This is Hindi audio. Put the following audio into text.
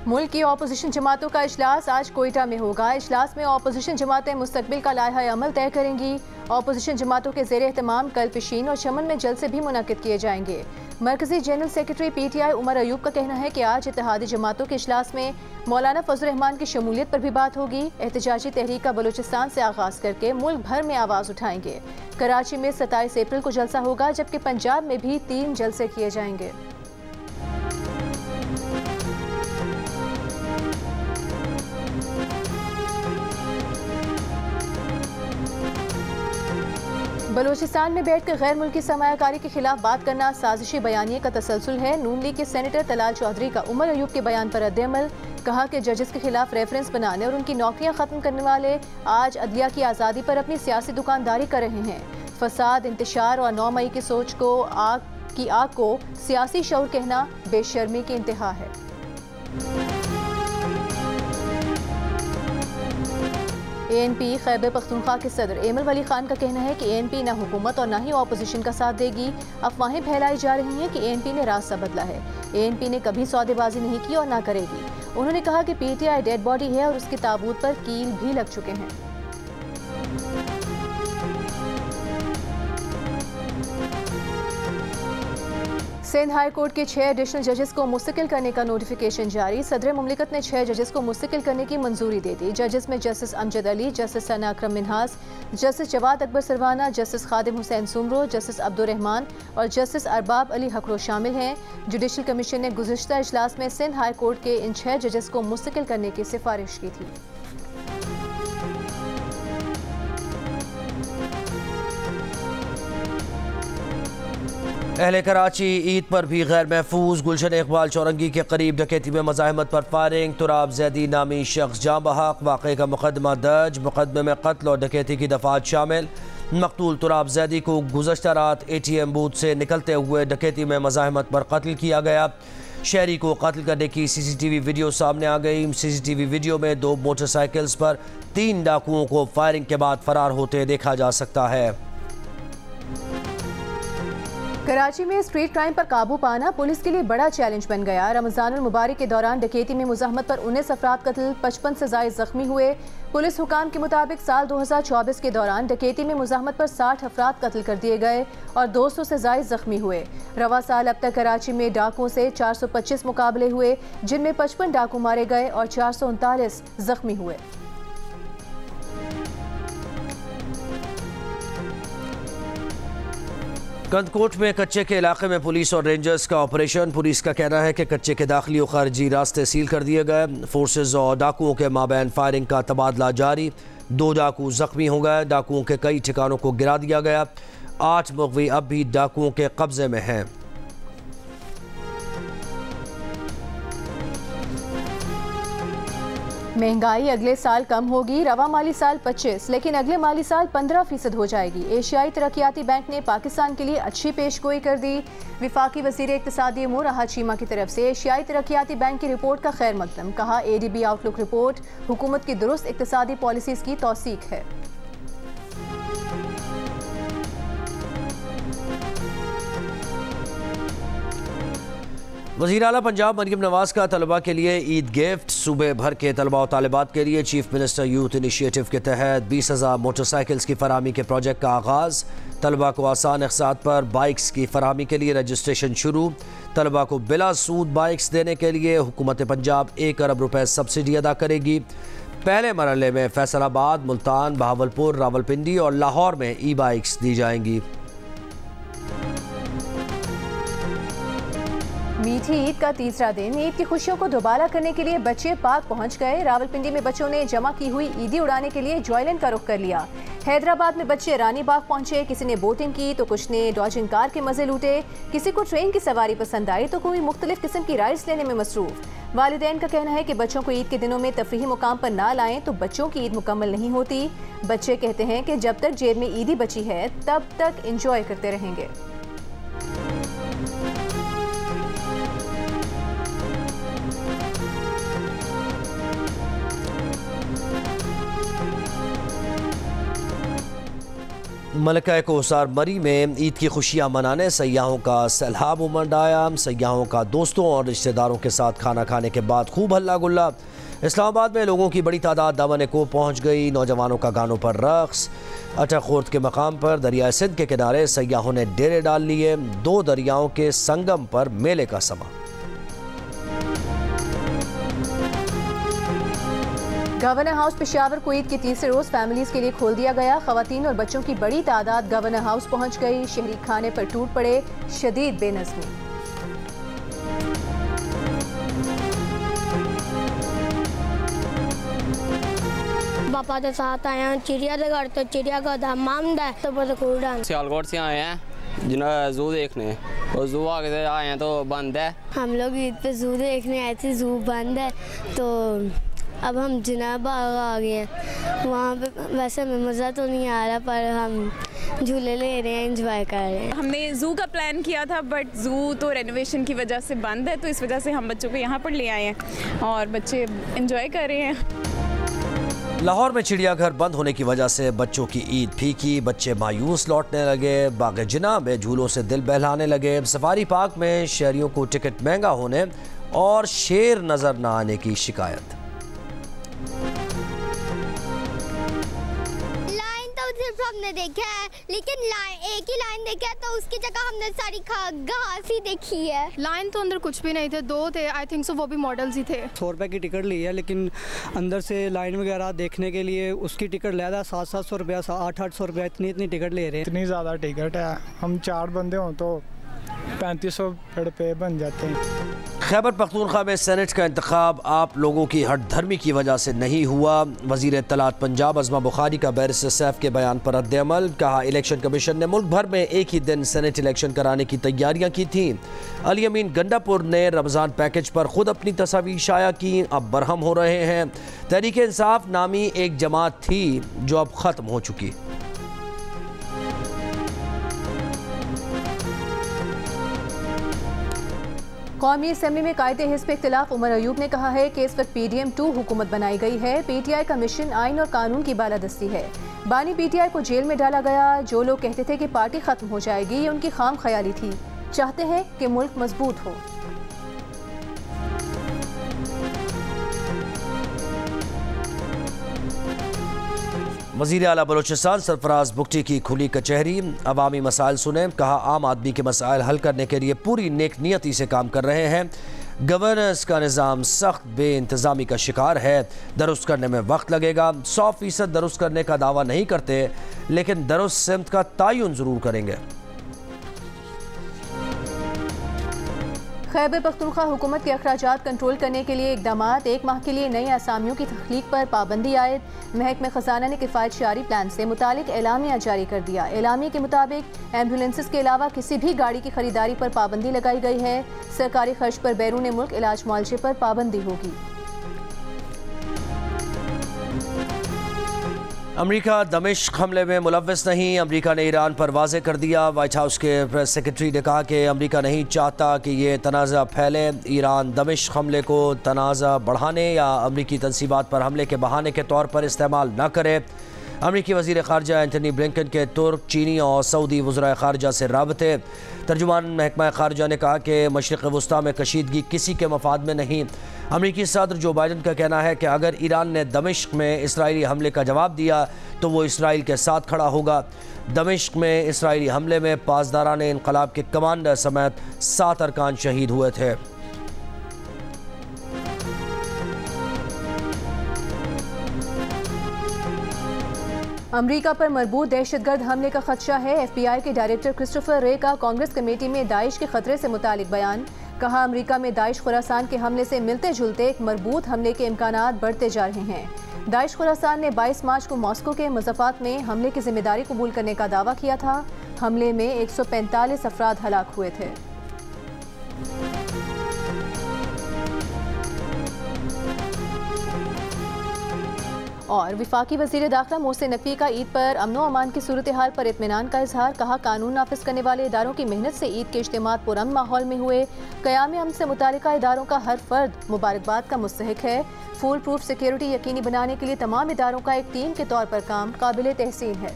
मुल्क की अपोजिशन जमातों का इजलास आज कोयटा में होगा। इजलास में अपोजिशन जमातें मुस्तकबिल का लायहा अमल तय करेंगी। अपोजिशन जमातों के ज़ेर एहतमाम कल पिशीन और चमन में जलसे भी मुनक्किद किए जाएंगे। मरकजी general secretary PTI Umar Ayub का कहना है कि आज इत्तेहादी जमातों के इजलास में मौलाना फजल रहमान की शमूलियत पर भी बात होगी। एहतजाजी तहरीक का बलूचिस्तान से आगाज करके मुल्क भर में आवाज़ उठाएंगे। कराची में 27 अप्रैल को जलसा होगा, जबकि पंजाब में भी 3 जलसे किए जाएंगे। बलूचिस्तान में बैठकर गैर मुल्की सरमायाकारी के खिलाफ बात करना साजिशी बयानिए का तसलसल है। नून लीग के सेनेटर तलाल चौधरी का उमर अयूब के बयान पर रद्द-ए-अमल। कहा कि जजेस के खिलाफ रेफरेंस बनाने और उनकी नौकरियां खत्म करने वाले आज अदलिया की आज़ादी पर अपनी सियासी दुकानदारी कर रहे हैं। फसाद, इंतशार और 9 मई की सोच को आग को सियासी शऊर कहना बेशर्मी की इंतहा है। ANP खैबर पख्तूनख्वा के सदर एमल वली खान का कहना है कि ANP न हुकूमत और न ही अपोजिशन का साथ देगी। अफवाहें फैलाई जा रही हैं कि ANP ने रास्ता बदला है। ANP ने कभी सौदेबाजी नहीं की और ना करेगी। उन्होंने कहा कि PTI डेड बॉडी है और उसके ताबूत पर कील भी लग चुके हैं। सिंध हाई कोर्ट के 6 एडिशनल जजेस को मुस्तकिल करने का नोटिफिकेशन जारी। सदर मुमलिकत ने 6 जजेस को मुस्तकिल करने की मंजूरी दे दी। जजेस में जस्टिस अमजद अली, जस्टिस सना अकरम मिन्हास, जस्टिस जवाद अकबर सरवाना, जस्टिस खादिम हुसैन सुमरो, जस्टिस अब्दुर रहमान और जस्टिस अरबाब अली हकरो शामिल हैं। जुडिशल कमीशन ने गुज़िश्ता इजलास में सिंध हाई कोर्ट के इन 6 जजेस को मुस्तकिल करने की सिफारिश की थी। अहले कराची ईद पर भी गैर महफूज। गुलशन इकबाल चौरंगी के करीब डकैती में मज़ाहमत पर फायरिंग। तुराब जैदी नामी शख्स जाँ बहक। वाक़े का मुकदमा दर्ज। मुकदमे में कत्ल और डकैती की दफात शामिल। मकतूल तुराब जैदी को गुज़श्ता रात ATM बूथ से निकलते हुए डकैती में मज़ाहमत पर कत्ल किया गया। शहरी को कत्ल करने की CCTV वीडियो सामने आ गई। CCTV वीडियो में 2 मोटरसाइकिल्स पर 3 डाकुओं को फायरिंग के बाद फरार होते देखा जा सकता है। कराची में स्ट्रीट क्राइम पर काबू पाना पुलिस के लिए बड़ा चैलेंज बन गया। रमजानुल मुबारक के दौरान डकैती में मुज़ाहमत पर 19 अफराद कत्ल, 55 से ज़ायद जख्मी हुए। पुलिस हुकाम के मुताबिक साल 2024 के दौरान डकैती में मुज़ाहमत पर 60 अफराद कत्ल कर दिए गए और 200 से ज़ायद जख्मी हुए। रवा साल अब तक कराची में डाकुओं से 425 मुकाबले हुए, जिनमें 55 डाकू मारे गए और 439 जख्मी हुए। कंदकोट में कच्चे के इलाके में पुलिस और रेंजर्स का ऑपरेशन। पुलिस का कहना है कि कच्चे के दाखिली और खारजी रास्ते सील कर दिए गए। फोर्सेज और डाकुओं के माबैन फायरिंग का तबादला जारी। 2 डाकू जख्मी हो गए। डाकुओं के कई ठिकानों को गिरा दिया गया। 8 मुगवी अब भी डाकुओं के कब्जे में हैं। महंगाई अगले साल कम होगी। रवा माली साल 25 लेकिन अगले माली साल 15% हो जाएगी। एशियाई तरक्याती बैंक ने पाकिस्तान के लिए अच्छी पेशगोई कर दी। विफाकी वज़ीर इक़्तिसादी उमूर अहाद चीमा की तरफ से एशियाई तरक्याती बैंक की रिपोर्ट का खैर मकदम। कहा ADB आउटलुक रिपोर्ट हुकूमत की दुरुस्त इक़्तिसादी पॉलिसीज़ की तौसीक है। वज़ीर आला पंजाब मरियम नवाज का तलबा के लिए ईद गिफ्ट। सूबे भर के तलबा और तालिबात के लिए चीफ मिनिस्टर यूथ इनिशिएटिव के तहत 20,000 मोटरसाइकिल्स की फराहमी के प्रोजेक्ट का आगाज़। तलबा को आसान अक़सात पर बाइक्स की फराहमी के लिए रजिस्ट्रेशन शुरू। तलबा को बिला सूद बाइक्स देने के लिए हुकूमत पंजाब 1 अरब रुपए सब्सिडी अदा करेगी। पहले मरहले में फैसलाबाद, मुल्तान, बहावलपुर, रावलपिंडी और लाहौर में ई-बाइक्स दी जाएंगी। मीठी ईद का तीसरा दिन। ईद की खुशियों को दोबारा करने के लिए बच्चे पार्क पहुंच गए। रावलपिंडी में बच्चों ने जमा की हुई ईदी उड़ाने के लिए जॉयलैंड का रुख कर लिया। हैदराबाद में बच्चे रानी बाग पहुंचे। किसी ने बोटिंग की तो कुछ ने डॉजिंग कार के मजे लूटे। किसी को ट्रेन की सवारी पसंद आई तो कोई मुख्तलिफ किस्म की राइड्स लेने में मसरूफ। वालिदैन का कहना है कि बच्चों को ईद के दिनों में तफरीही मुकाम पर ना लाएं तो बच्चों की ईद मुकम्मल नहीं होती। बच्चे कहते हैं कि जब तक जेब में ईदी बची है तब तक इंजॉय करते रहेंगे। मलका कोसार मरी में ईद की खुशियां मनाने सयाहों का सैलाब उमड़ आया। सयाहों का दोस्तों और रिश्तेदारों के साथ खाना खाने के बाद खूब हल्ला गुल्ला। इस्लामाबाद में लोगों की बड़ी तादाद दामन को पहुंच गई। नौजवानों का गानों पर रक्स। अटखोर्द के मकाम पर दरिया सिंध के किनारे सयाहों ने डेरे डाल लिए। दो दरियाओं के संगम पर मेले का समा। गवर्नर हाउस पेशावर को ईद के तीसरे रोज फैमिलीज के लिए खोल दिया गया। खवातीन और बच्चों की बड़ी तादाद गवर्नर हाउस पहुंच गई। शहरी खाने पर टूट पड़े। शदीद बेनज़मी। पापा के साथ आए हैं चिड़ियाघर, तो चिड़ियाघर का हमाम तो बड़ा सियालकोट से आए हैं जिन्हें जू देखने, और जू आगे से आए हैं तो बंद है। हम लोग ईद पे जू देखने आए थे, जू बंद है, तो अब हम जिना बाग आ गए हैं। वहाँ पे वैसे हमें मज़ा तो नहीं आ रहा, पर हम झूले ले रहे हैं, एंजॉय कर रहे हैं। हमने ज़ू का प्लान किया था, बट ज़ू तो रेनोवेशन की वजह से बंद है, तो इस वजह से हम बच्चों को यहाँ पर ले आए हैं और बच्चे एंजॉय कर रहे हैं। लाहौर में चिड़ियाघर बंद होने की वजह से बच्चों की ईद फीकी। बच्चे मायूस लौटने लगे। बाग जिना में झूलों से दिल बहलाने लगे। सफारी पार्क में शहरियों को टिकट महंगा होने और शेर नजर न आने की शिकायत। सिर्फ हमने देखा है, लेकिन एक ही लाइन देखा है, तो उसकी जगह हमने सारी घास ही देखी है। लाइन तो अंदर कुछ भी नहीं थे, दो थे आई थिंक सो, वो भी मॉडल्स ही थे। 100 रुपये की टिकट ली है, लेकिन अंदर से लाइन वगैरह देखने के लिए उसकी टिकट लेता है 700-700 रुपया, 800-800 रुपया, इतनी टिकट ले रहे हैं। इतनी ज़्यादा टिकट है, हम 4 बंदे हों तो 3500 रुपये बन जाते हैं। खैबर पख्तूनख्वा में सेनेट का इंतखाब आप लोगों की हट धर्मी की वजह से नहीं हुआ। वज़ीर इत्तलात पंजाब अज़मा बुखारी का बैरिस्टर सैफ के बयान पर रद्द-ए-अमल। कहा इलेक्शन कमीशन ने मुल्क भर में एक ही दिन सेनेट इलेक्शन कराने की तैयारियां की थीं। अली अमीन गंडापुर ने रमज़ान पैकेज पर खुद अपनी तस्वीर शाया की। अब बरहम हो रहे हैं। तहरीक इंसाफ नामी एक जमात थी जो अब ख़त्म हो चुकी। कौमी असम्बली में कायदे हिस्ब इख्तिलाफ उमर अयूब ने कहा है कि इस वक्त PDM 2 हुकूमत बनाई गई है। PTI का मिशन आइन और कानून की बालादस्ती है। बानी PTI को जेल में डाला गया। जो लोग कहते थे कि पार्टी खत्म हो जाएगी, ये उनकी खाम ख्याली थी। चाहते हैं कि मुल्क मजबूत हो। वज़ीर आला बलोचिस्तान सरफराज बुगटी की खुली कचहरी। अवामी मसाइल सुने। कहा आम आदमी के मसाइल हल करने के लिए पूरी नेक नियती से काम कर रहे हैं। गवर्नेंस का निज़ाम सख्त बेइंतज़ामी का शिकार है। दुरुस्त करने में वक्त लगेगा। 100% दुरुस्त करने का दावा नहीं करते, लेकिन दुरुस्त सिमत का तयन ज़रूर करेंगे। खैबर पख्तूनख्वा हुकूमत के अखराजात कंट्रोल करने के लिए इकदामात। 1 माह के लिए नई आसामियों की तख्लीक पर पाबंदी आयद। महकमे खजाना ने किफ़ायत शारी प्लान से मुतालिक एलामिया जारी कर दिया। एलामिया के मुताबिक एम्बुलेंसेस के अलावा किसी भी गाड़ी की खरीदारी पर पाबंदी लगाई गई है। सरकारी खर्च पर बैरून मुल्क इलाज मुआलजे पर पाबंदी होगी। अमरीका दमिश्क हमले में मुलव्वस नहीं। अमरीका ने ईरान पर वाज़े कर दिया। वाइट हाउस के प्रेस सेक्रेटरी ने कहा कि अमरीका नहीं चाहता कि ये तनाज़ा फैले। ईरान दमिश्क हमले को तनाज़ा बढ़ाने या अमरीकी तंसीबात पर हमले के बहाने के तौर पर इस्तेमाल न करे। अमरीकी वज़ीर ख़ारजा एंथनी ब्लिंकन के तुर्क, चीनी और सऊदी वज़राए ख़ारजा से राबते। तर्जुमान महकमा ख़ारजा ने कहा कि मशरिक़ वस्ता में कशीदगी किसी के मफाद में नहीं। अमरीकी सदर जो बाइडन का कहना है कि अगर ईरान ने दमिश्क में इसराइली हमले का जवाब दिया तो वो इसराइल के साथ खड़ा होगा। दमिश्क में इसराइली हमले में पासदारान इनक़लाब के कमांडर समेत 7 अरकान शहीद हुए थे। अमरीका पर मरबूत दहशतगर्द हमले का खदशा है। FBI के डायरेक्टर क्रिस्टोफर रे का कांग्रेस कमेटी में दाइश के खतरे से मुतालिक बयान। कहा अमरीका में दाइश खुरासान के हमले से मिलते जुलते एक मरबूत हमले के इम्कानात बढ़ते जा रहे हैं। दाइश खुरासान ने 22 मार्च को मॉस्को के मुज़फ़्फ़ात में हमले की जिम्मेदारी कबूल करने का दावा किया था। हमले में 145 अफराद हलाक हुए थे। और वफाकी वज़ीर दाखिला मोहसिन नकवी का ईद पर अमन व अमान की सूरत हाल पर इत्मीनान का इजहार। कहा कानून नाफिज करने वाले इदारों की मेहनत से ईद के इज्तिमात पुरअमन माहौल में हुए। क़याम अमन से मुतालिका इदारों का हर फर्द मुबारकबाद का मुस्तहिक है। फुल प्रूफ सिक्योरिटी यकीनी बनाने के लिए तमाम इदारों का एक टीम के तौर पर काम काबिल तहसीन है।